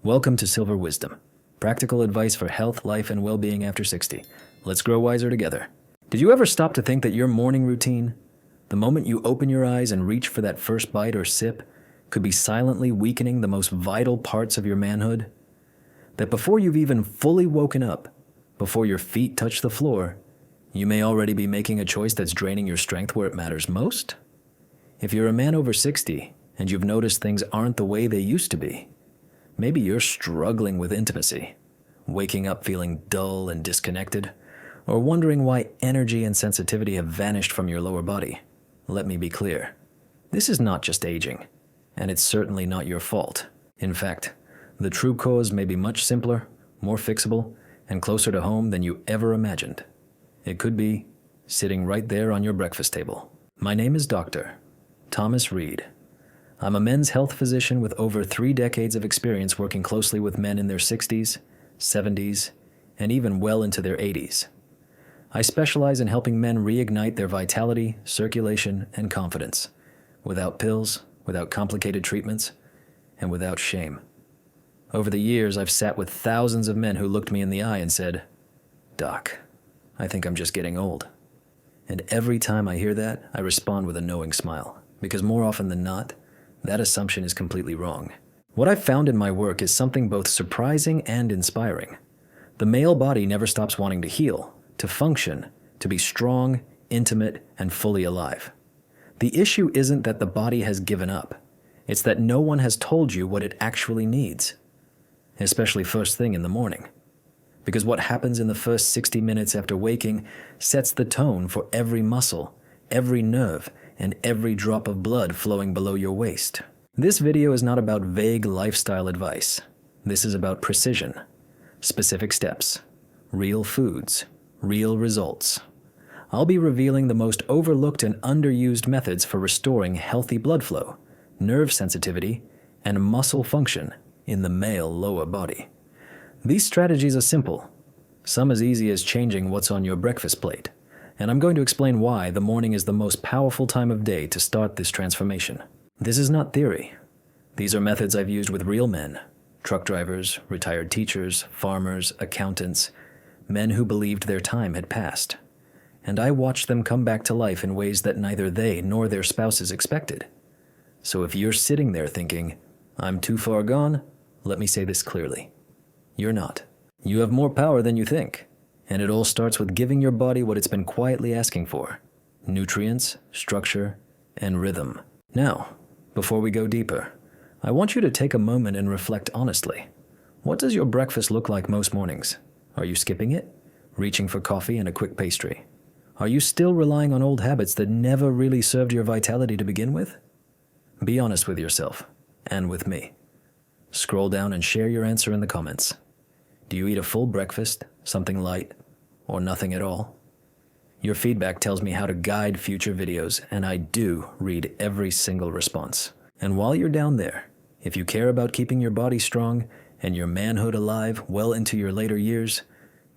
Welcome to Silver Wisdom, practical advice for health, life, and well-being after 60. Let's grow wiser together. Did you ever stop to think that your morning routine, the moment you open your eyes and reach for that first bite or sip, could be silently weakening the most vital parts of your manhood? That before you've even fully woken up, before your feet touch the floor, you may already be making a choice that's draining your strength where it matters most? If you're a man over 60 and you've noticed things aren't the way they used to be, maybe you're struggling with intimacy, waking up feeling dull and disconnected, or wondering why energy and sensitivity have vanished from your lower body. Let me be clear. This is not just aging, and it's certainly not your fault. In fact, the true cause may be much simpler, more fixable, and closer to home than you ever imagined. It could be sitting right there on your breakfast table. My name is Dr. Thomas Reed. I'm a men's health physician with over 3 decades of experience working closely with men in their 60s, 70s, and even well into their 80s. I specialize in helping men reignite their vitality, circulation, and confidence, without pills, without complicated treatments, and without shame. Over the years, I've sat with thousands of men who looked me in the eye and said, "Doc, I think I'm just getting old." And every time I hear that, I respond with a knowing smile, because more often than not, that assumption is completely wrong. What I've found in my work is something both surprising and inspiring. The male body never stops wanting to heal, to function, to be strong, intimate, and fully alive. The issue isn't that the body has given up. It's that no one has told you what it actually needs, especially first thing in the morning. Because what happens in the first 60 minutes after waking sets the tone for every muscle, every nerve, and every drop of blood flowing below your waist. This video is not about vague lifestyle advice. This is about precision, specific steps, real foods, real results. I'll be revealing the most overlooked and underused methods for restoring healthy blood flow, nerve sensitivity, and muscle function in the male lower body. These strategies are simple, some as easy as changing what's on your breakfast plate. And I'm going to explain why the morning is the most powerful time of day to start this transformation. This is not theory. These are methods I've used with real men, truck drivers, retired teachers, farmers, accountants, men who believed their time had passed. And I watched them come back to life in ways that neither they nor their spouses expected. So if you're sitting there thinking, "I'm too far gone," let me say this clearly. You're not. You have more power than you think. And it all starts with giving your body what it's been quietly asking for: nutrients, structure, and rhythm. Now, before we go deeper, I want you to take a moment and reflect honestly. What does your breakfast look like most mornings? Are you skipping it? Reaching for coffee and a quick pastry? Are you still relying on old habits that never really served your vitality to begin with? Be honest with yourself, and with me. Scroll down and share your answer in the comments. Do you eat a full breakfast, something light, or nothing at all? Your feedback tells me how to guide future videos, and I do read every single response. And while you're down there, if you care about keeping your body strong and your manhood alive well into your later years,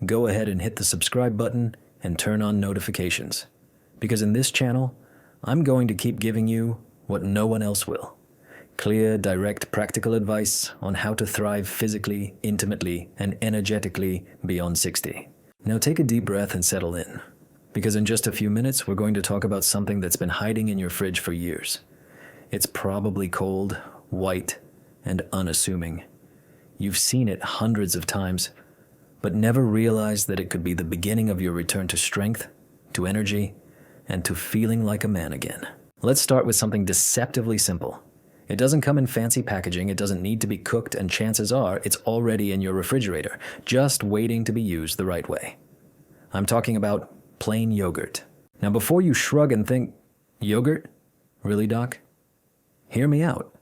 go ahead and hit the subscribe button and turn on notifications. Because in this channel, I'm going to keep giving you what no one else will. Clear, direct, practical advice on how to thrive physically, intimately, and energetically beyond 60. Now take a deep breath and settle in, because in just a few minutes we're going to talk about something that's been hiding in your fridge for years. It's probably cold, white, and unassuming. You've seen it hundreds of times, but never realized that it could be the beginning of your return to strength, to energy, and to feeling like a man again. Let's start with something deceptively simple. It doesn't come in fancy packaging, it doesn't need to be cooked, and chances are it's already in your refrigerator, just waiting to be used the right way. I'm talking about plain yogurt. Now before you shrug and think, yogurt? Really, Doc? Hear me out.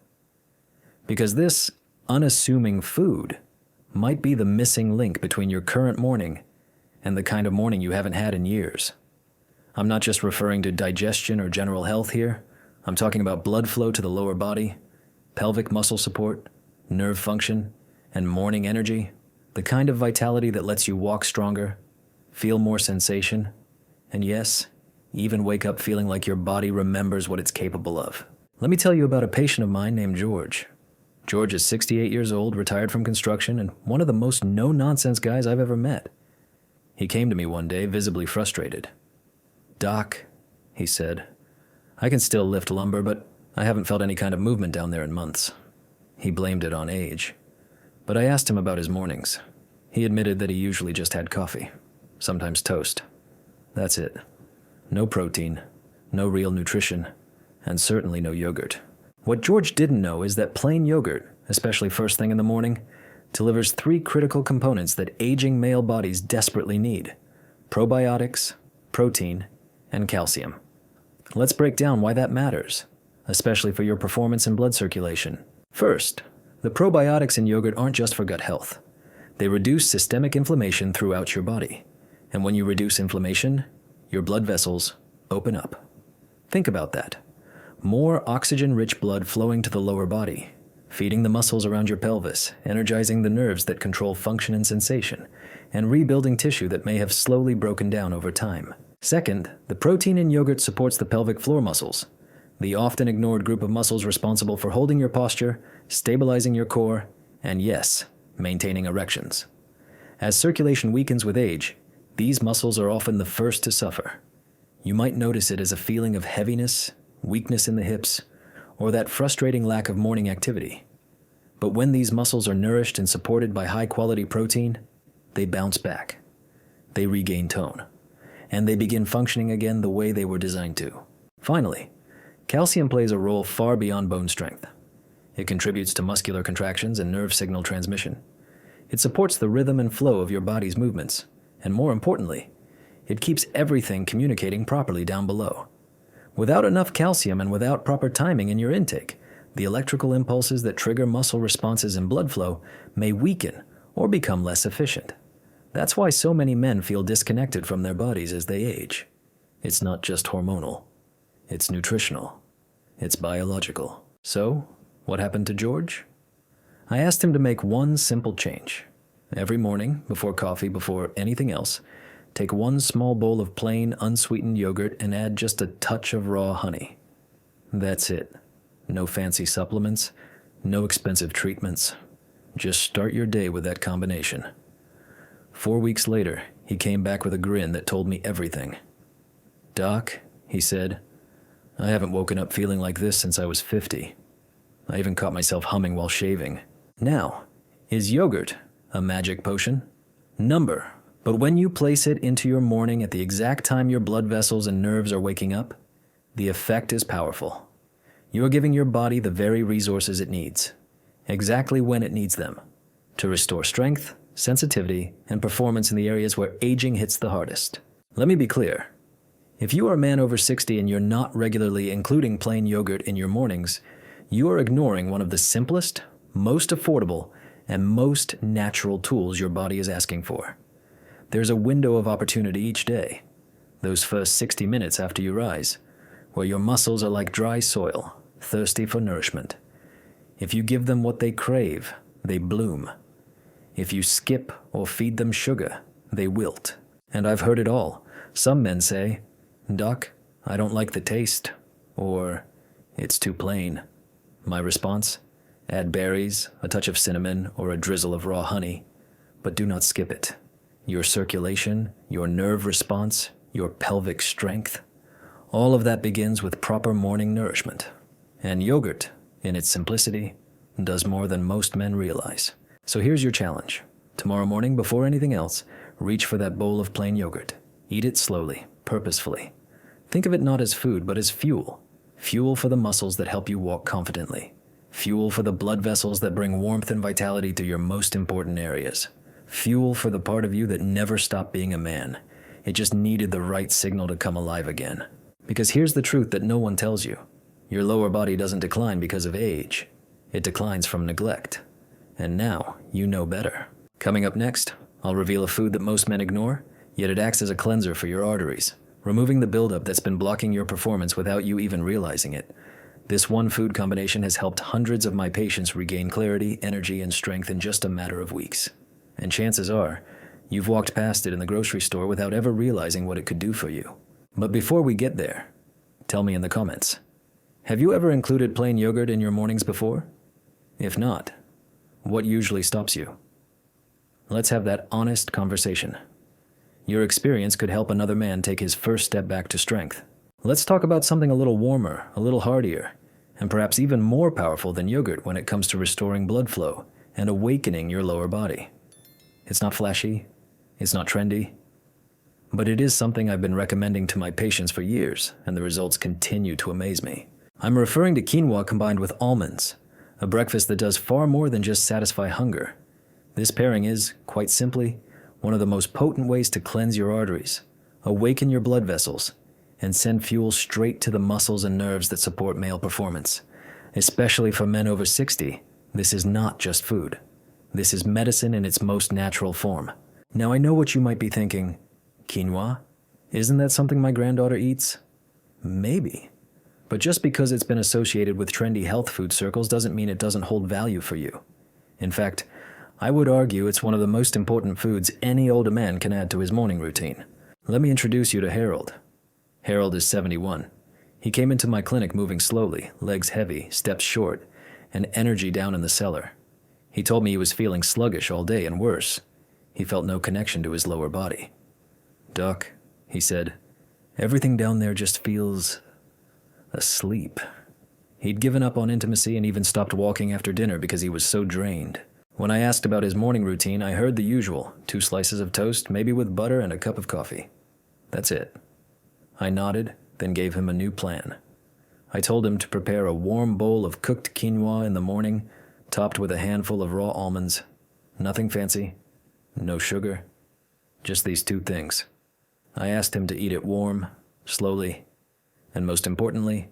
Because this unassuming food might be the missing link between your current morning and the kind of morning you haven't had in years. I'm not just referring to digestion or general health here. I'm talking about blood flow to the lower body, pelvic muscle support, nerve function, and morning energy, the kind of vitality that lets you walk stronger, feel more sensation, and yes, even wake up feeling like your body remembers what it's capable of. Let me tell you about a patient of mine named George. George is 68 years old, retired from construction, and one of the most no-nonsense guys I've ever met. He came to me one day, visibly frustrated. "Doc," he said, "I can still lift lumber, but I haven't felt any kind of movement down there in months." He blamed it on age. But I asked him about his mornings. He admitted that he usually just had coffee, sometimes toast. That's it. No protein, no real nutrition, and certainly no yogurt. What George didn't know is that plain yogurt, especially first thing in the morning, delivers 3 critical components that aging male bodies desperately need: probiotics, protein, and calcium. Let's break down why that matters, especially for your performance and blood circulation. First, the probiotics in yogurt aren't just for gut health. They reduce systemic inflammation throughout your body. And when you reduce inflammation, your blood vessels open up. Think about that. More oxygen-rich blood flowing to the lower body, feeding the muscles around your pelvis, energizing the nerves that control function and sensation, and rebuilding tissue that may have slowly broken down over time. Second, the protein in yogurt supports the pelvic floor muscles, the often ignored group of muscles responsible for holding your posture, stabilizing your core, and yes, maintaining erections. As circulation weakens with age, these muscles are often the first to suffer. You might notice it as a feeling of heaviness, weakness in the hips, or that frustrating lack of morning activity. But when these muscles are nourished and supported by high-quality protein, they bounce back. They regain tone, and they begin functioning again the way they were designed to. Finally, calcium plays a role far beyond bone strength. It contributes to muscular contractions and nerve signal transmission. It supports the rhythm and flow of your body's movements, and more importantly, it keeps everything communicating properly down below. Without enough calcium and without proper timing in your intake, the electrical impulses that trigger muscle responses and blood flow may weaken or become less efficient. That's why so many men feel disconnected from their bodies as they age. It's not just hormonal. It's nutritional. It's biological. So, what happened to George? I asked him to make one simple change. Every morning, before coffee, before anything else, take 1 small bowl of plain, unsweetened yogurt and add just a touch of raw honey. That's it. No fancy supplements, no expensive treatments. Just start your day with that combination. 4 weeks later, he came back with a grin that told me everything. "Doc," he said, "I haven't woken up feeling like this since I was 50. I even caught myself humming while shaving." Now, is yogurt a magic potion? Number. But when you place it into your morning at the exact time your blood vessels and nerves are waking up, the effect is powerful. You are giving your body the very resources it needs, exactly when it needs them, to restore strength, sensitivity, and performance in the areas where aging hits the hardest. Let me be clear. If you are a man over 60 and you're not regularly including plain yogurt in your mornings, you are ignoring one of the simplest, most affordable, and most natural tools your body is asking for. There's a window of opportunity each day, those first 60 minutes after you rise, where your muscles are like dry soil, thirsty for nourishment. If you give them what they crave, they bloom. If you skip or feed them sugar, they wilt. And I've heard it all. Some men say, "Doc, I don't like the taste," or "It's too plain." My response? Add berries, a touch of cinnamon, or a drizzle of raw honey, but do not skip it. Your circulation, your nerve response, your pelvic strength, all of that begins with proper morning nourishment. And yogurt, in its simplicity, does more than most men realize. So here's your challenge. Tomorrow morning, before anything else, reach for that bowl of plain yogurt. Eat it slowly, purposefully. Think of it not as food, but as fuel. Fuel for the muscles that help you walk confidently. Fuel for the blood vessels that bring warmth and vitality to your most important areas. Fuel for the part of you that never stopped being a man. It just needed the right signal to come alive again. Because here's the truth that no one tells you. Your lower body doesn't decline because of age. It declines from neglect. And now, you know better. Coming up next, I'll reveal a food that most men ignore, yet it acts as a cleanser for your arteries, removing the buildup that's been blocking your performance without you even realizing it. This one food combination has helped hundreds of my patients regain clarity, energy, and strength in just a matter of weeks. And chances are, you've walked past it in the grocery store without ever realizing what it could do for you. But before we get there, tell me in the comments, have you ever included plain yogurt in your mornings before? If not, what usually stops you? Let's have that honest conversation. Your experience could help another man take his first step back to strength. Let's talk about something a little warmer, a little heartier, and perhaps even more powerful than yogurt when it comes to restoring blood flow and awakening your lower body. It's not flashy, it's not trendy, but it is something I've been recommending to my patients for years, and the results continue to amaze me. I'm referring to quinoa combined with almonds, a breakfast that does far more than just satisfy hunger. This pairing is, quite simply, one of the most potent ways to cleanse your arteries, awaken your blood vessels, and send fuel straight to the muscles and nerves that support male performance. Especially for men over 60, this is not just food. This is medicine in its most natural form. Now I know what you might be thinking. Quinoa? Isn't that something my granddaughter eats? Maybe. But just because it's been associated with trendy health food circles doesn't mean it doesn't hold value for you. In fact, I would argue it's one of the most important foods any older man can add to his morning routine. Let me introduce you to Harold. Harold is 71. He came into my clinic moving slowly, legs heavy, steps short, and energy down in the cellar. He told me he was feeling sluggish all day and worse. He felt no connection to his lower body. "Doc," he said, "everything down there just feels asleep." He'd given up on intimacy and even stopped walking after dinner because he was so drained. When I asked about his morning routine, I heard the usual: 2 slices of toast, maybe with butter and a cup of coffee. That's it. I nodded, then gave him a new plan. I told him to prepare a warm bowl of cooked quinoa in the morning, topped with a handful of raw almonds. Nothing fancy, no sugar, just these 2 things. I asked him to eat it warm, slowly, and most importantly,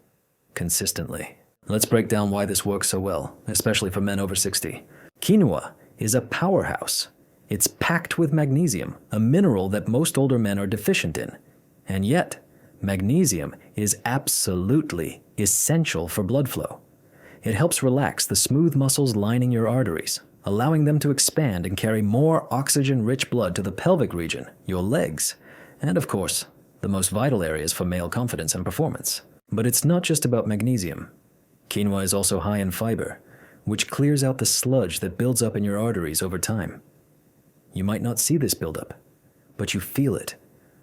consistently. Let's break down why this works so well, especially for men over 60. Quinoa is a powerhouse. It's packed with magnesium, a mineral that most older men are deficient in. And yet, magnesium is absolutely essential for blood flow. It helps relax the smooth muscles lining your arteries, allowing them to expand and carry more oxygen-rich blood to the pelvic region, your legs, and of course, the most vital areas for male confidence and performance. But it's not just about magnesium. Quinoa is also high in fiber, which clears out the sludge that builds up in your arteries over time. You might not see this buildup, but you feel it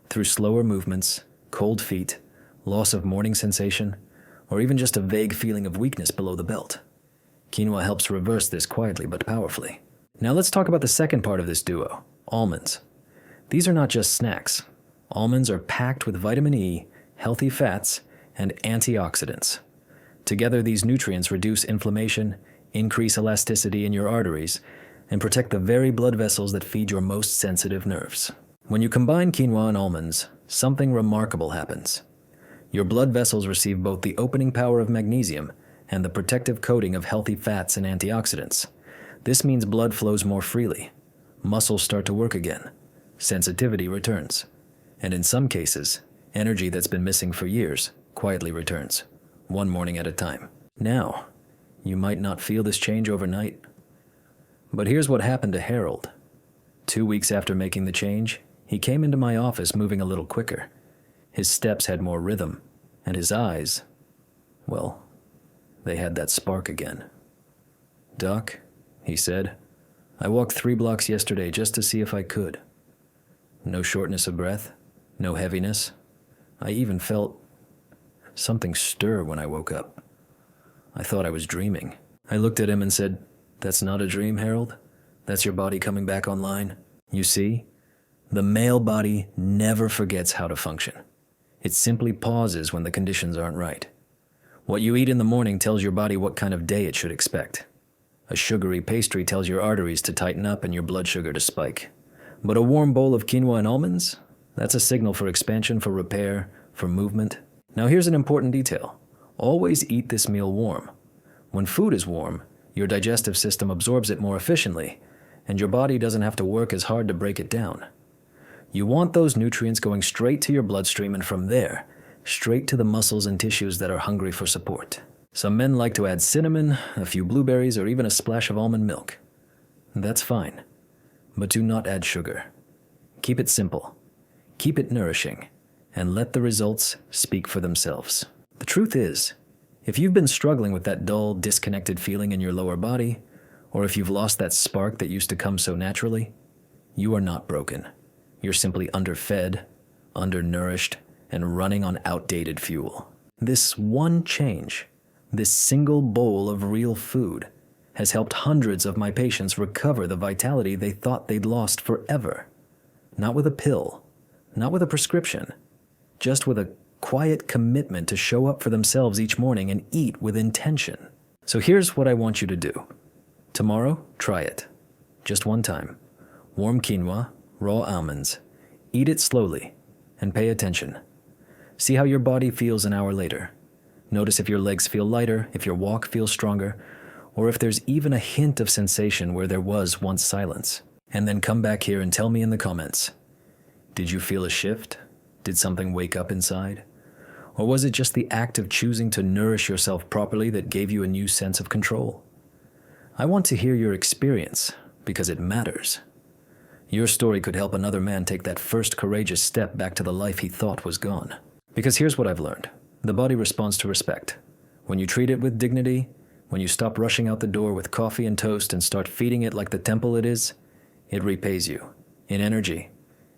through slower movements, cold feet, loss of morning sensation, or even just a vague feeling of weakness below the belt. Quinoa helps reverse this quietly but powerfully. Now let's talk about the second part of this duo, almonds. These are not just snacks. Almonds are packed with vitamin E, healthy fats, and antioxidants. Together, these nutrients reduce inflammation, increase elasticity in your arteries, and protect the very blood vessels that feed your most sensitive nerves. When you combine quinoa and almonds, something remarkable happens. Your blood vessels receive both the opening power of magnesium and the protective coating of healthy fats and antioxidants. This means blood flows more freely, muscles start to work again, sensitivity returns, and in some cases, energy that's been missing for years quietly returns, one morning at a time. Now, you might not feel this change overnight, but here's what happened to Harold. 2 weeks after making the change, he came into my office moving a little quicker. His steps had more rhythm, and his eyes, well, they had that spark again. "Doc," he said, "I walked 3 blocks yesterday just to see if I could. No shortness of breath, no heaviness. I even felt something stir when I woke up. I thought I was dreaming." I looked at him and said, "That's not a dream, Harold. That's your body coming back online. You see, the male body never forgets how to function. It simply pauses when the conditions aren't right. What you eat in the morning tells your body what kind of day it should expect. A sugary pastry tells your arteries to tighten up and your blood sugar to spike. But a warm bowl of quinoa and almonds? That's a signal for expansion, for repair, for movement. Now here's an important detail. Always eat this meal warm. When food is warm, your digestive system absorbs it more efficiently, and your body doesn't have to work as hard to break it down. You want those nutrients going straight to your bloodstream and from there, straight to the muscles and tissues that are hungry for support. Some men like to add cinnamon, a few blueberries, or even a splash of almond milk. That's fine, but do not add sugar. Keep it simple, keep it nourishing, and let the results speak for themselves. The truth is, If you've been struggling with that dull, disconnected feeling in your lower body, or if you've lost that spark that used to come so naturally, you are not broken. You're simply underfed, undernourished, and running on outdated fuel. This one change, this single bowl of real food, has helped hundreds of my patients recover the vitality they thought they'd lost forever. Not with a pill, not with a prescription, just with a quiet commitment to show up for themselves each morning and eat with intention. So here's what I want you to do. Tomorrow, try it. Just one time. Warm quinoa, raw almonds. Eat it slowly and pay attention. See how your body feels an hour later. Notice if your legs feel lighter, if your walk feels stronger, or if there's even a hint of sensation where there was once silence. And then come back here and tell me in the comments. Did you feel a shift? Did something wake up inside? Or was it just the act of choosing to nourish yourself properly that gave you a new sense of control? I want to hear your experience because it matters. Your story could help another man take that first courageous step back to the life he thought was gone. Because here's what I've learned. The body responds to respect. When you treat it with dignity, when you stop rushing out the door with coffee and toast and start feeding it like the temple it is, it repays you in energy,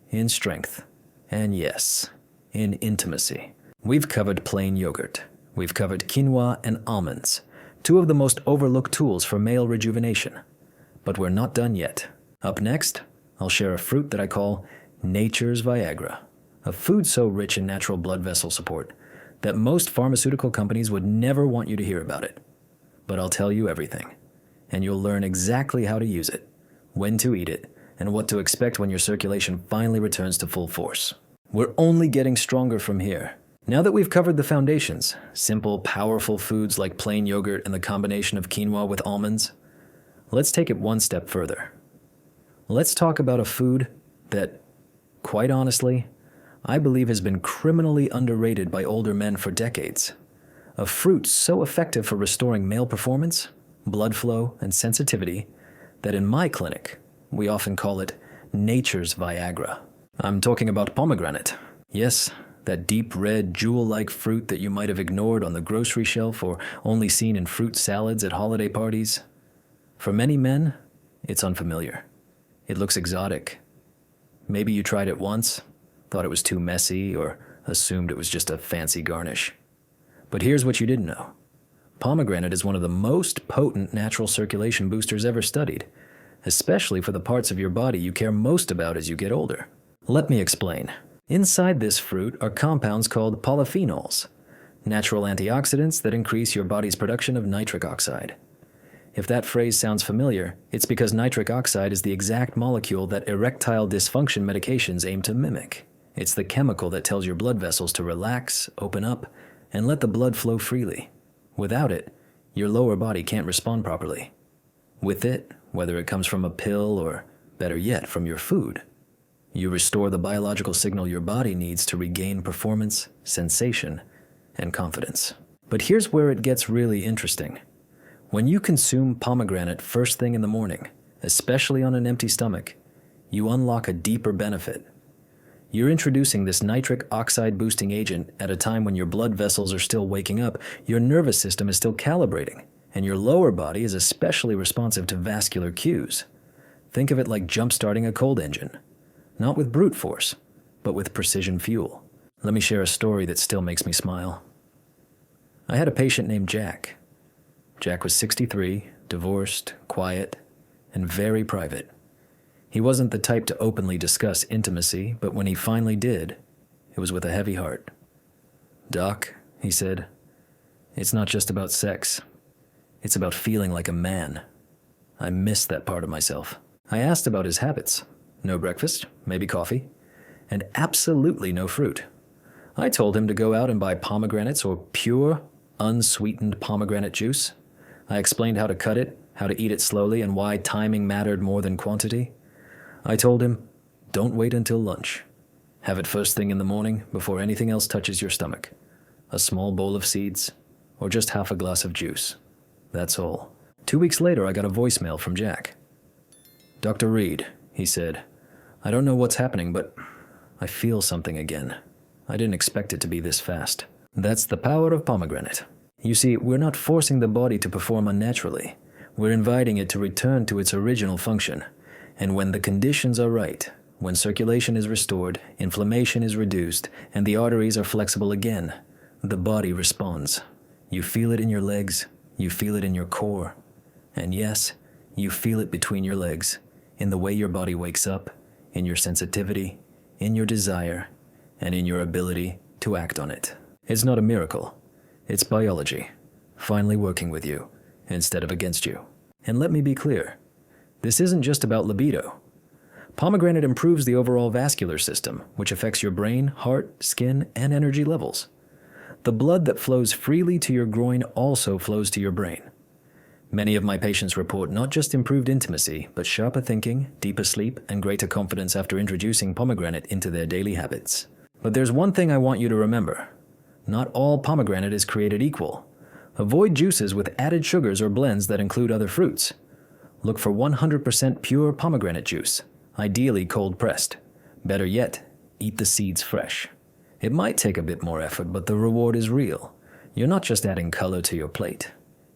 in strength, and yes, in intimacy. We've covered plain yogurt. We've covered quinoa and almonds, two of the most overlooked tools for male rejuvenation. But we're not done yet. Up next, I'll share a fruit that I call nature's Viagra, a food so rich in natural blood vessel support that most pharmaceutical companies would never want you to hear about it. But I'll tell you everything, and you'll learn exactly how to use it, when to eat it, and what to expect when your circulation finally returns to full force. We're only getting stronger from here. Now that we've covered the foundations, simple, powerful foods like plain yogurt and the combination of quinoa with almonds, let's take it one step further. Let's talk about a food that, quite honestly, I believe has been criminally underrated by older men for decades. A fruit so effective for restoring male performance, blood flow, and sensitivity that in my clinic, we often call it nature's Viagra. I'm talking about pomegranate. Yes, that deep red, jewel-like fruit that you might have ignored on the grocery shelf or only seen in fruit salads at holiday parties. For many men, it's unfamiliar. It looks exotic. Maybe you tried it once, thought it was too messy, or assumed it was just a fancy garnish. But here's what you didn't know. Pomegranate is one of the most potent natural circulation boosters ever studied, especially for the parts of your body you care most about as you get older. Let me explain. Inside this fruit are compounds called polyphenols, natural antioxidants that increase your body's production of nitric oxide. If that phrase sounds familiar, it's because nitric oxide is the exact molecule that erectile dysfunction medications aim to mimic. It's the chemical that tells your blood vessels to relax, open up, and let the blood flow freely. Without it, your lower body can't respond properly. With it, whether it comes from a pill or, better yet, from your food, you restore the biological signal your body needs to regain performance, sensation, and confidence. But here's where it gets really interesting. When you consume pomegranate first thing in the morning, especially on an empty stomach, you unlock a deeper benefit. You're introducing this nitric oxide boosting agent at a time when your blood vessels are still waking up, your nervous system is still calibrating, and your lower body is especially responsive to vascular cues. Think of it like jump-starting a cold engine. Not with brute force, but with precision fuel. Let me share a story that still makes me smile. I had a patient named Jack. Jack was 63, divorced, quiet, and very private. He wasn't the type to openly discuss intimacy, but when he finally did, it was with a heavy heart. "Doc," he said, "it's not just about sex. It's about feeling like a man. I miss that part of myself." I asked about his habits. No breakfast, maybe coffee, and absolutely no fruit. I told him to go out and buy pomegranates or pure, unsweetened pomegranate juice. I explained how to cut it, how to eat it slowly, and why timing mattered more than quantity. I told him, don't wait until lunch. Have it first thing in the morning before anything else touches your stomach. A small bowl of seeds, or just half a glass of juice. That's all. 2 weeks later, I got a voicemail from Jack. "Dr. Reed," he said, "I don't know what's happening, but I feel something again. I didn't expect it to be this fast." That's the power of pomegranate. You see, we're not forcing the body to perform unnaturally. We're inviting it to return to its original function. And when the conditions are right, when circulation is restored, inflammation is reduced, and the arteries are flexible again, the body responds. You feel it in your legs, you feel it in your core, and yes, you feel it between your legs, in the way your body wakes up, in your sensitivity, in your desire, and in your ability to act on it. It's not a miracle. It's biology, finally working with you, instead of against you. And let me be clear, this isn't just about libido. Pomegranate improves the overall vascular system, which affects your brain, heart, skin, and energy levels. The blood that flows freely to your groin also flows to your brain. Many of my patients report not just improved intimacy, but sharper thinking, deeper sleep, and greater confidence after introducing pomegranate into their daily habits. But there's one thing I want you to remember. Not all pomegranate is created equal. Avoid juices with added sugars or blends that include other fruits. Look for 100% pure pomegranate juice, ideally cold-pressed. Better yet, eat the seeds fresh. It might take a bit more effort, but the reward is real. You're not just adding color to your plate.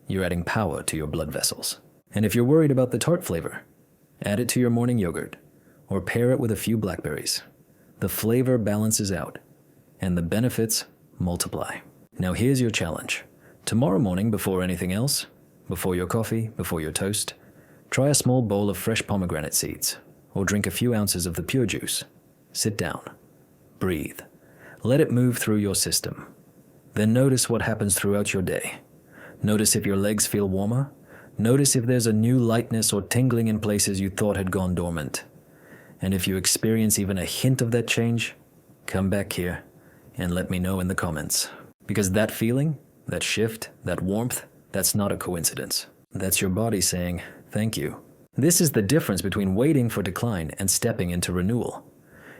You're adding power to your blood vessels. And if you're worried about the tart flavor, add it to your morning yogurt, or pair it with a few blackberries. The flavor balances out, and the benefits multiply. Now here's your challenge. Tomorrow morning, before anything else, before your coffee, before your toast, try a small bowl of fresh pomegranate seeds, or drink a few ounces of the pure juice. Sit down. Breathe. Let it move through your system. Then notice what happens throughout your day. Notice if your legs feel warmer. Notice if there's a new lightness or tingling in places you thought had gone dormant. And if you experience even a hint of that change, come back here and let me know in the comments. Because that feeling, that shift, that warmth, that's not a coincidence. That's your body saying, thank you. This is the difference between waiting for decline and stepping into renewal.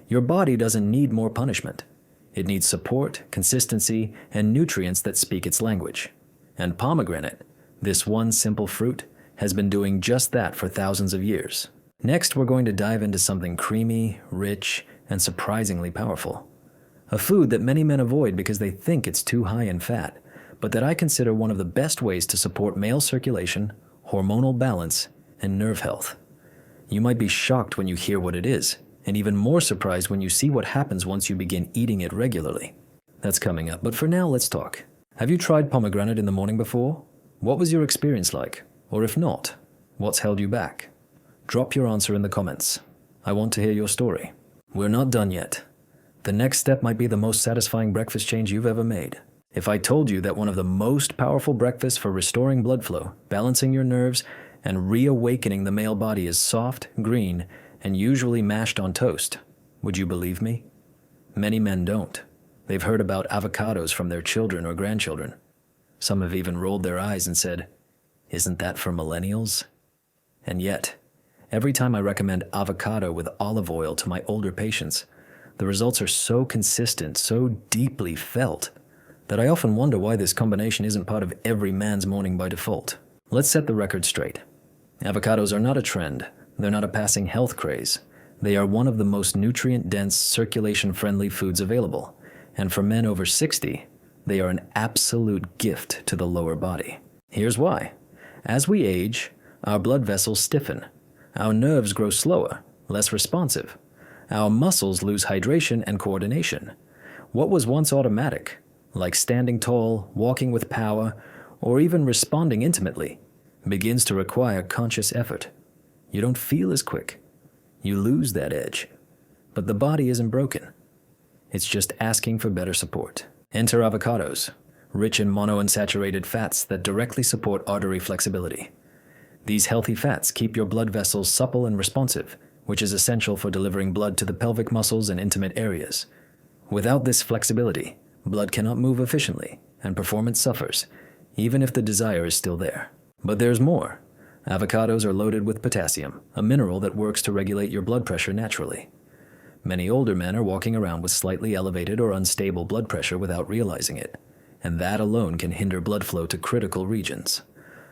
Your body doesn't need more punishment. It needs support, consistency, and nutrients that speak its language. And pomegranate, this one simple fruit, has been doing just that for thousands of years. Next, we're going to dive into something creamy, rich, and surprisingly powerful. A food that many men avoid because they think it's too high in fat, but that I consider one of the best ways to support male circulation, hormonal balance, and nerve health. You might be shocked when you hear what it is, and even more surprised when you see what happens once you begin eating it regularly. That's coming up, but for now, let's talk. Have you tried pomegranate in the morning before? What was your experience like? Or if not, what's held you back? Drop your answer in the comments. I want to hear your story. We're not done yet. The next step might be the most satisfying breakfast change you've ever made. If I told you that one of the most powerful breakfasts for restoring blood flow, balancing your nerves, and reawakening the male body is soft, green, and usually mashed on toast, would you believe me? Many men don't. They've heard about avocados from their children or grandchildren. Some have even rolled their eyes and said, "Isn't that for millennials?" And yet, every time I recommend avocado with olive oil to my older patients, the results are so consistent, so deeply felt, that I often wonder why this combination isn't part of every man's morning by default. Let's set the record straight. Avocados are not a trend. They're not a passing health craze. They are one of the most nutrient-dense, circulation-friendly foods available. And for men over 60, they are an absolute gift to the lower body. Here's why. As we age, our blood vessels stiffen. Our nerves grow slower, less responsive. Our muscles lose hydration and coordination. What was once automatic, like standing tall, walking with power, or even responding intimately, begins to require conscious effort. You don't feel as quick. You lose that edge. But the body isn't broken. It's just asking for better support. Enter avocados, rich in monounsaturated fats that directly support artery flexibility. These healthy fats keep your blood vessels supple and responsive, which is essential for delivering blood to the pelvic muscles and intimate areas. Without this flexibility, blood cannot move efficiently, and performance suffers, even if the desire is still there. But there's more. Avocados are loaded with potassium, a mineral that works to regulate your blood pressure naturally. Many older men are walking around with slightly elevated or unstable blood pressure without realizing it, and that alone can hinder blood flow to critical regions.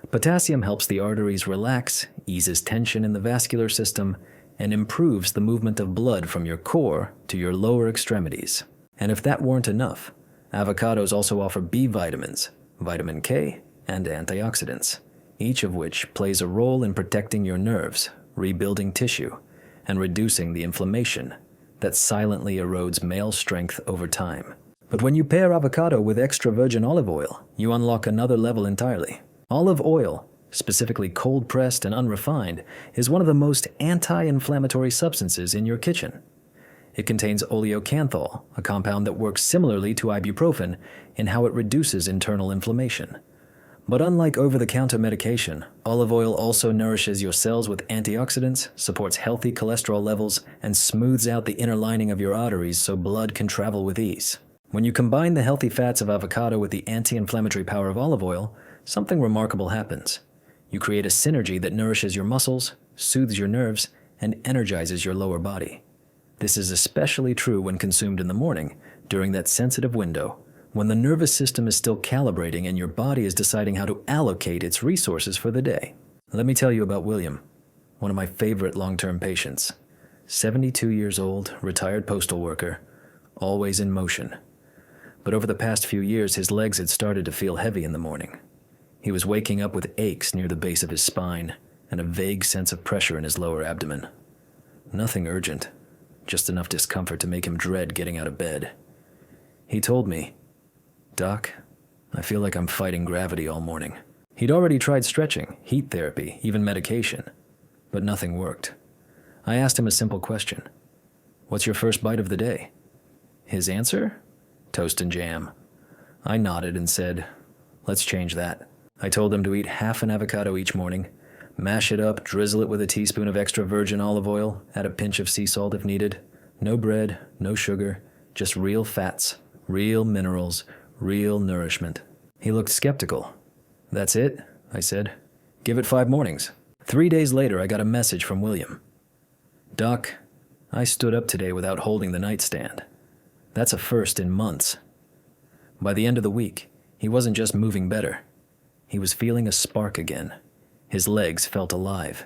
Potassium helps the arteries relax, eases tension in the vascular system, and improves the movement of blood from your core to your lower extremities. And if that weren't enough, avocados also offer B vitamins, vitamin K, and antioxidants, each of which plays a role in protecting your nerves, rebuilding tissue, and reducing the inflammation that silently erodes male strength over time. But when you pair avocado with extra virgin olive oil, you unlock another level entirely. Olive oil, specifically cold-pressed and unrefined, is one of the most anti-inflammatory substances in your kitchen. It contains oleocanthal, a compound that works similarly to ibuprofen in how it reduces internal inflammation. But unlike over-the-counter medication, olive oil also nourishes your cells with antioxidants, supports healthy cholesterol levels, and smooths out the inner lining of your arteries so blood can travel with ease. When you combine the healthy fats of avocado with the anti-inflammatory power of olive oil, something remarkable happens. You create a synergy that nourishes your muscles, soothes your nerves, and energizes your lower body. This is especially true when consumed in the morning, during that sensitive window, when the nervous system is still calibrating and your body is deciding how to allocate its resources for the day. Let me tell you about William, one of my favorite long-term patients. 72 years old, retired postal worker, always in motion. But over the past few years, his legs had started to feel heavy in the morning. He was waking up with aches near the base of his spine and a vague sense of pressure in his lower abdomen. Nothing urgent, just enough discomfort to make him dread getting out of bed. He told me, "Doc, I feel like I'm fighting gravity all morning." He'd already tried stretching, heat therapy, even medication, but nothing worked. I asked him a simple question. "What's your first bite of the day?" His answer? Toast and jam. I nodded and said, "Let's change that." I told him to eat half an avocado each morning, mash it up, drizzle it with a teaspoon of extra virgin olive oil, add a pinch of sea salt if needed. No bread, no sugar, just real fats, real minerals, real nourishment. He looked skeptical. "That's it?" I said. "Give it 5 mornings." 3 days later, I got a message from William. "Doc, I stood up today without holding the nightstand. That's a first in months." By the end of the week, he wasn't just moving better. He was feeling a spark again. His legs felt alive.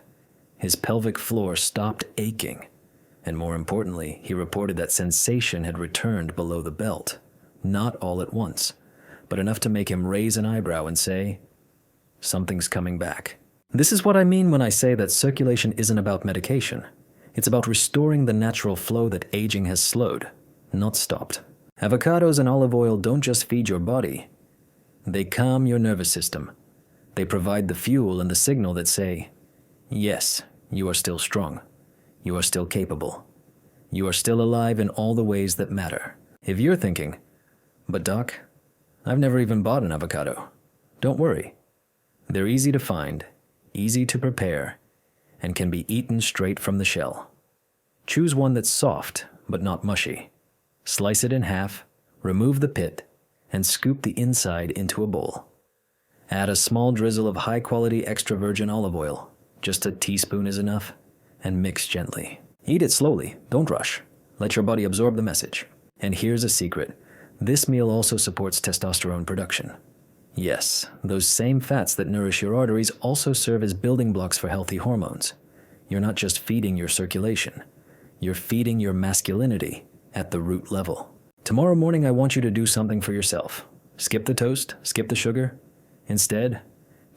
His pelvic floor stopped aching. And more importantly, he reported that sensation had returned below the belt. Not all at once, but enough to make him raise an eyebrow and say, "Something's coming back." This is what I mean when I say that circulation isn't about medication. It's about restoring the natural flow that aging has slowed, not stopped. Avocados and olive oil don't just feed your body. They calm your nervous system. They provide the fuel and the signal that say, yes, you are still strong. You are still capable. You are still alive in all the ways that matter. If you're thinking, "But Doc, I've never even bought an avocado," don't worry. They're easy to find, easy to prepare, and can be eaten straight from the shell. Choose one that's soft, but not mushy. Slice it in half, remove the pit, and scoop the inside into a bowl. Add a small drizzle of high-quality extra virgin olive oil, just a teaspoon is enough, and mix gently. Eat it slowly, don't rush. Let your body absorb the message. And here's a secret. This meal also supports testosterone production. Yes, those same fats that nourish your arteries also serve as building blocks for healthy hormones. You're not just feeding your circulation. You're feeding your masculinity at the root level. Tomorrow morning, I want you to do something for yourself. Skip the toast, skip the sugar. Instead,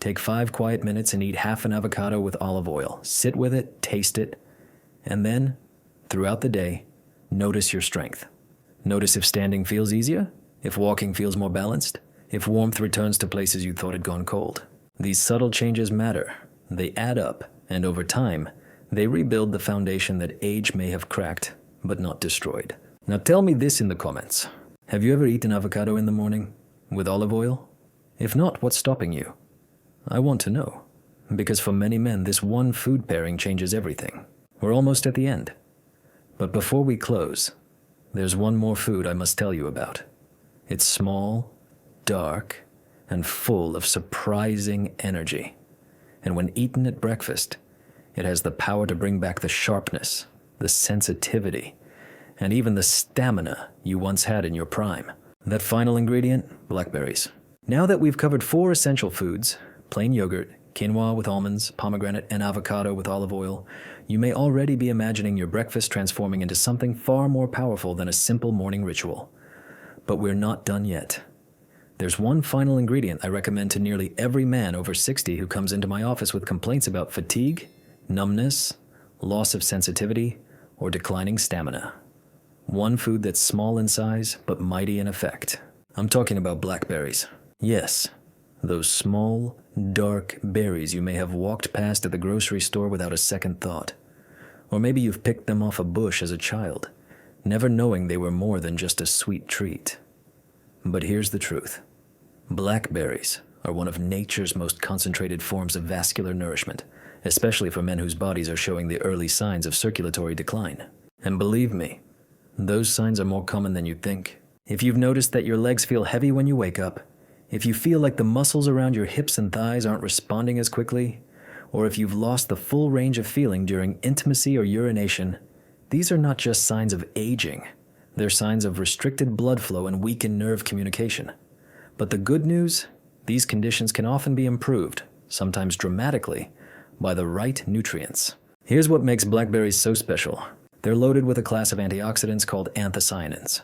take 5 quiet minutes and eat half an avocado with olive oil. Sit with it, taste it, and then, throughout the day, notice your strength. Notice if standing feels easier, if walking feels more balanced, if warmth returns to places you thought had gone cold. These subtle changes matter. They add up, and over time, they rebuild the foundation that age may have cracked, but not destroyed. Now tell me this in the comments. Have you ever eaten avocado in the morning with olive oil? If not, what's stopping you? I want to know, because for many men, this one food pairing changes everything. We're almost at the end. But before we close, there's one more food I must tell you about. It's small, dark, and full of surprising energy. And when eaten at breakfast, it has the power to bring back the sharpness, the sensitivity, and even the stamina you once had in your prime. That final ingredient, blackberries. Now that we've covered 4 essential foods, plain yogurt, quinoa with almonds, pomegranate, and avocado with olive oil, you may already be imagining your breakfast transforming into something far more powerful than a simple morning ritual. But we're not done yet. There's one final ingredient I recommend to nearly every man over 60 who comes into my office with complaints about fatigue, numbness, loss of sensitivity, or declining stamina. One food that's small in size but mighty in effect. I'm talking about blackberries. Yes, those small, dark berries you may have walked past at the grocery store without a second thought. Or maybe you've picked them off a bush as a child, never knowing they were more than just a sweet treat. But here's the truth. Blackberries are one of nature's most concentrated forms of vascular nourishment, especially for men whose bodies are showing the early signs of circulatory decline. And believe me, those signs are more common than you'd think. If you've noticed that your legs feel heavy when you wake up, if you feel like the muscles around your hips and thighs aren't responding as quickly, or if you've lost the full range of feeling during intimacy or urination, these are not just signs of aging. They're signs of restricted blood flow and weakened nerve communication. But the good news, these conditions can often be improved, sometimes dramatically, by the right nutrients. Here's what makes blackberries so special. They're loaded with a class of antioxidants called anthocyanins.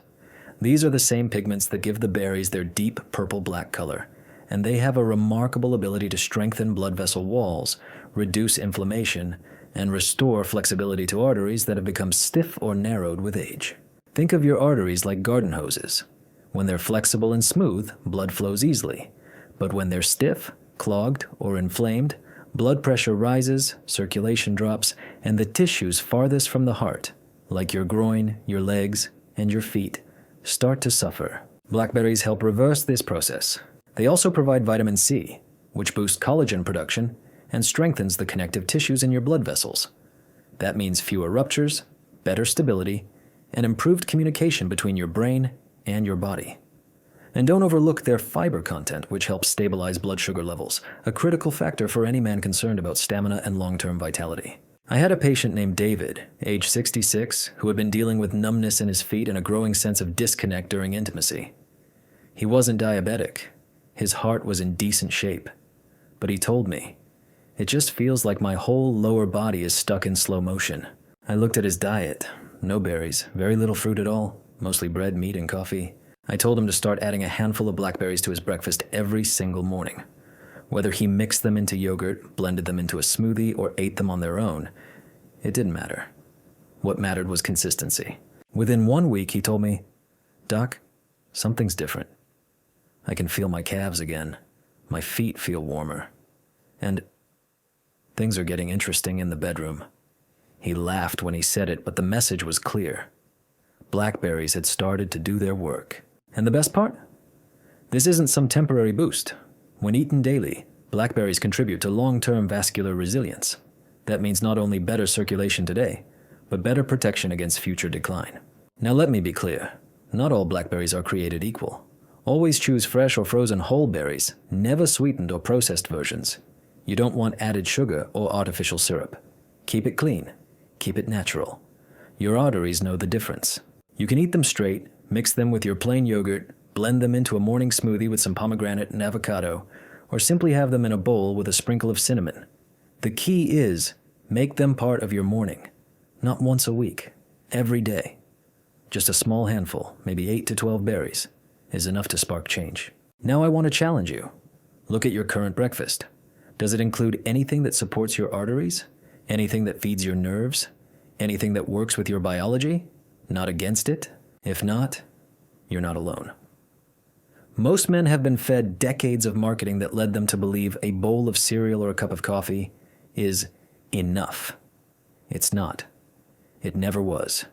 These are the same pigments that give the berries their deep purple-black color, and they have a remarkable ability to strengthen blood vessel walls, reduce inflammation, and restore flexibility to arteries that have become stiff or narrowed with age. Think of your arteries like garden hoses. When they're flexible and smooth, blood flows easily. But when they're stiff, clogged, or inflamed, blood pressure rises, circulation drops, and the tissues farthest from the heart, like your groin, your legs, and your feet, start to suffer. Blackberries help reverse this process. They also provide vitamin C, which boosts collagen production and strengthens the connective tissues in your blood vessels. That means fewer ruptures, better stability, and improved communication between your brain and your body. And don't overlook their fiber content, which helps stabilize blood sugar levels, a critical factor for any man concerned about stamina and long-term vitality. I had a patient named David, age 66, who had been dealing with numbness in his feet and a growing sense of disconnect during intimacy. He wasn't diabetic. His heart was in decent shape. But he told me, "It just feels like my whole lower body is stuck in slow motion." I looked at his diet. No berries, very little fruit at all, mostly bread, meat, and coffee. I told him to start adding a handful of blackberries to his breakfast every single morning. Whether he mixed them into yogurt, blended them into a smoothie, or ate them on their own, it didn't matter. What mattered was consistency. Within 1 week, he told me, "Doc, something's different. I can feel my calves again. My feet feel warmer. And things are getting interesting in the bedroom." He laughed when he said it, but the message was clear. Blackberries had started to do their work. And the best part? This isn't some temporary boost. When eaten daily, blackberries contribute to long-term vascular resilience. That means not only better circulation today, but better protection against future decline. Now let me be clear. Not all blackberries are created equal. Always choose fresh or frozen whole berries, never sweetened or processed versions. You don't want added sugar or artificial syrup. Keep it clean. Keep it natural. Your arteries know the difference. You can eat them straight, mix them with your plain yogurt, blend them into a morning smoothie with some pomegranate and avocado, or simply have them in a bowl with a sprinkle of cinnamon. The key is, make them part of your morning. Not once a week, every day. Just a small handful, maybe 8 to 12 berries, is enough to spark change. Now I want to challenge you. Look at your current breakfast. Does it include anything that supports your arteries? Anything that feeds your nerves? Anything that works with your biology? Not against it? If not, you're not alone. Most men have been fed decades of marketing that led them to believe a bowl of cereal or a cup of coffee is enough. It's not. It never was.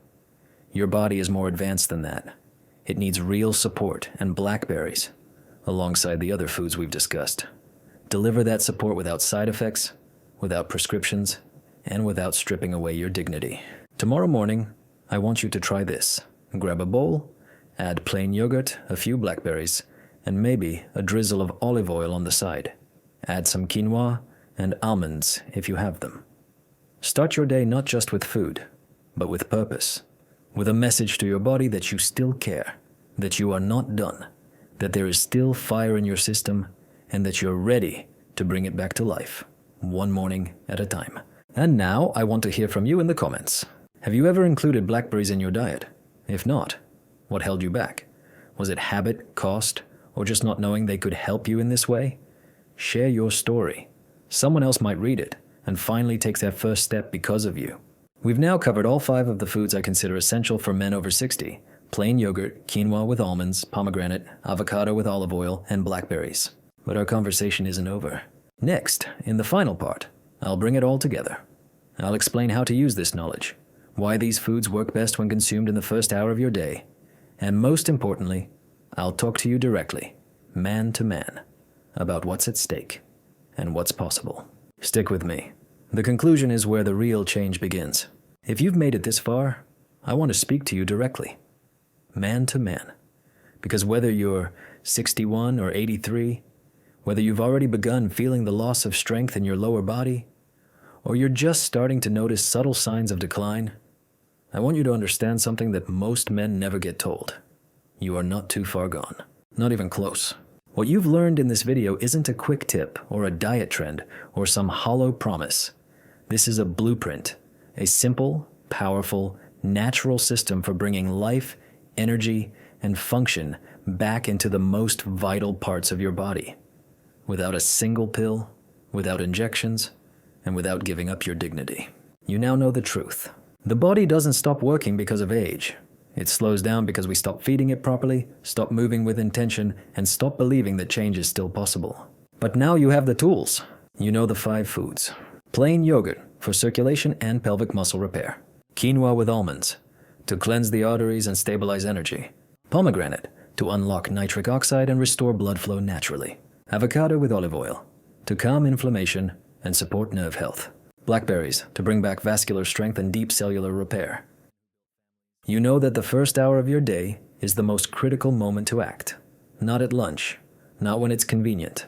Your body is more advanced than that. It needs real support, and blackberries, alongside the other foods we've discussed, deliver that support without side effects, without prescriptions, and without stripping away your dignity. Tomorrow morning, I want you to try this. Grab a bowl, add plain yogurt, a few blackberries, and maybe a drizzle of olive oil on the side. Add some quinoa and almonds if you have them. Start your day not just with food, but with purpose. With a message to your body that you still care, that you are not done, that there is still fire in your system, and that you're ready to bring it back to life, one morning at a time. And now I want to hear from you in the comments. Have you ever included blackberries in your diet? If not, what held you back? Was it habit, cost, or just not knowing they could help you in this way? Share your story. Someone else might read it and finally take their first step because of you. We've now covered all 5 of the foods I consider essential for men over 60. Plain yogurt, quinoa with almonds, pomegranate, avocado with olive oil, and blackberries. But our conversation isn't over. Next, in the final part, I'll bring it all together. I'll explain how to use this knowledge, why these foods work best when consumed in the first hour of your day, and most importantly, I'll talk to you directly, man to man, about what's at stake and what's possible. Stick with me. The conclusion is where the real change begins. If you've made it this far, I want to speak to you directly, man to man. Because whether you're 61 or 83, whether you've already begun feeling the loss of strength in your lower body, or you're just starting to notice subtle signs of decline, I want you to understand something that most men never get told. You are not too far gone. Not even close. What you've learned in this video isn't a quick tip or a diet trend or some hollow promise. This is a blueprint, a simple, powerful, natural system for bringing life, energy, and function back into the most vital parts of your body. Without a single pill, without injections, and without giving up your dignity. You now know the truth. The body doesn't stop working because of age. It slows down because we stop feeding it properly, stop moving with intention, and stop believing that change is still possible. But now you have the tools. You know the 5 foods. Plain yogurt for circulation and pelvic muscle repair. Quinoa with almonds to cleanse the arteries and stabilize energy. Pomegranate to unlock nitric oxide and restore blood flow naturally. Avocado with olive oil to calm inflammation and support nerve health. Blackberries to bring back vascular strength and deep cellular repair. You know that the first hour of your day is the most critical moment to act. Not at lunch, not when it's convenient.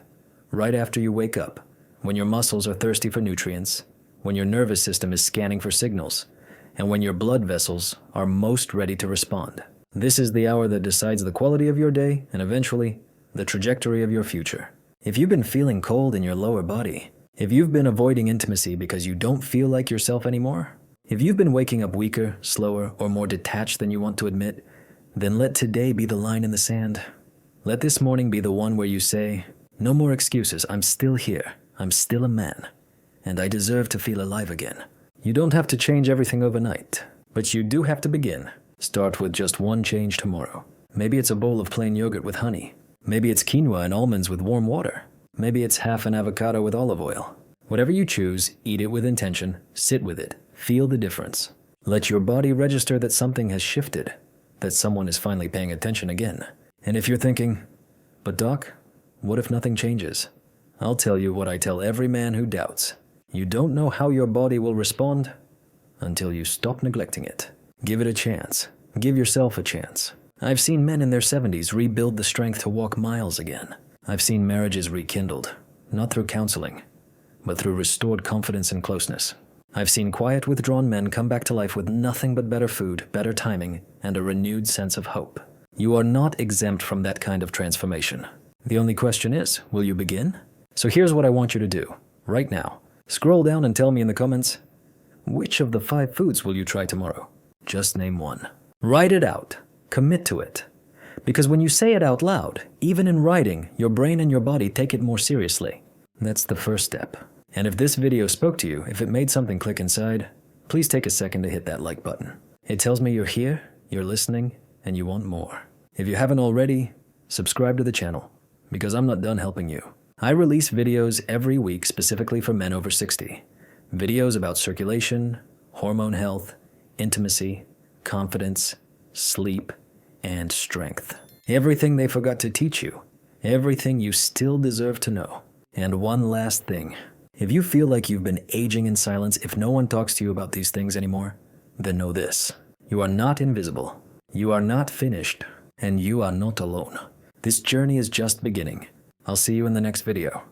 Right after you wake up, when your muscles are thirsty for nutrients, when your nervous system is scanning for signals, and when your blood vessels are most ready to respond. This is the hour that decides the quality of your day and eventually the trajectory of your future. If you've been feeling cold in your lower body, if you've been avoiding intimacy because you don't feel like yourself anymore, if you've been waking up weaker, slower, or more detached than you want to admit, then let today be the line in the sand. Let this morning be the one where you say, no more excuses, I'm still here, I'm still a man, and I deserve to feel alive again. You don't have to change everything overnight, but you do have to begin. Start with just one change tomorrow. Maybe it's a bowl of plain yogurt with honey. Maybe it's quinoa and almonds with warm water. Maybe it's half an avocado with olive oil. Whatever you choose, eat it with intention, sit with it, feel the difference. Let your body register that something has shifted, that someone is finally paying attention again. And if you're thinking, but doc, what if nothing changes? I'll tell you what I tell every man who doubts. You don't know how your body will respond until you stop neglecting it. Give it a chance. Give yourself a chance. I've seen men in their 70s rebuild the strength to walk miles again. I've seen marriages rekindled, not through counseling, but through restored confidence and closeness. I've seen quiet, withdrawn men come back to life with nothing but better food, better timing, and a renewed sense of hope. You are not exempt from that kind of transformation. The only question is, will you begin? So here's what I want you to do, right now. Scroll down and tell me in the comments, which of the 5 foods will you try tomorrow? Just name one. Write it out. Commit to it. Because when you say it out loud, even in writing, your brain and your body take it more seriously. That's the first step. And if this video spoke to you, if it made something click inside, please take a second to hit that like button. It tells me you're here, you're listening, and you want more. If you haven't already, subscribe to the channel, because I'm not done helping you. I release videos every week specifically for men over 60. Videos about circulation, hormone health, intimacy, confidence, sleep, and strength. Everything they forgot to teach you. Everything you still deserve to know. And one last thing. If you feel like you've been aging in silence, if no one talks to you about these things anymore, then know this. You are not invisible. You are not finished. And you are not alone. This journey is just beginning. I'll see you in the next video.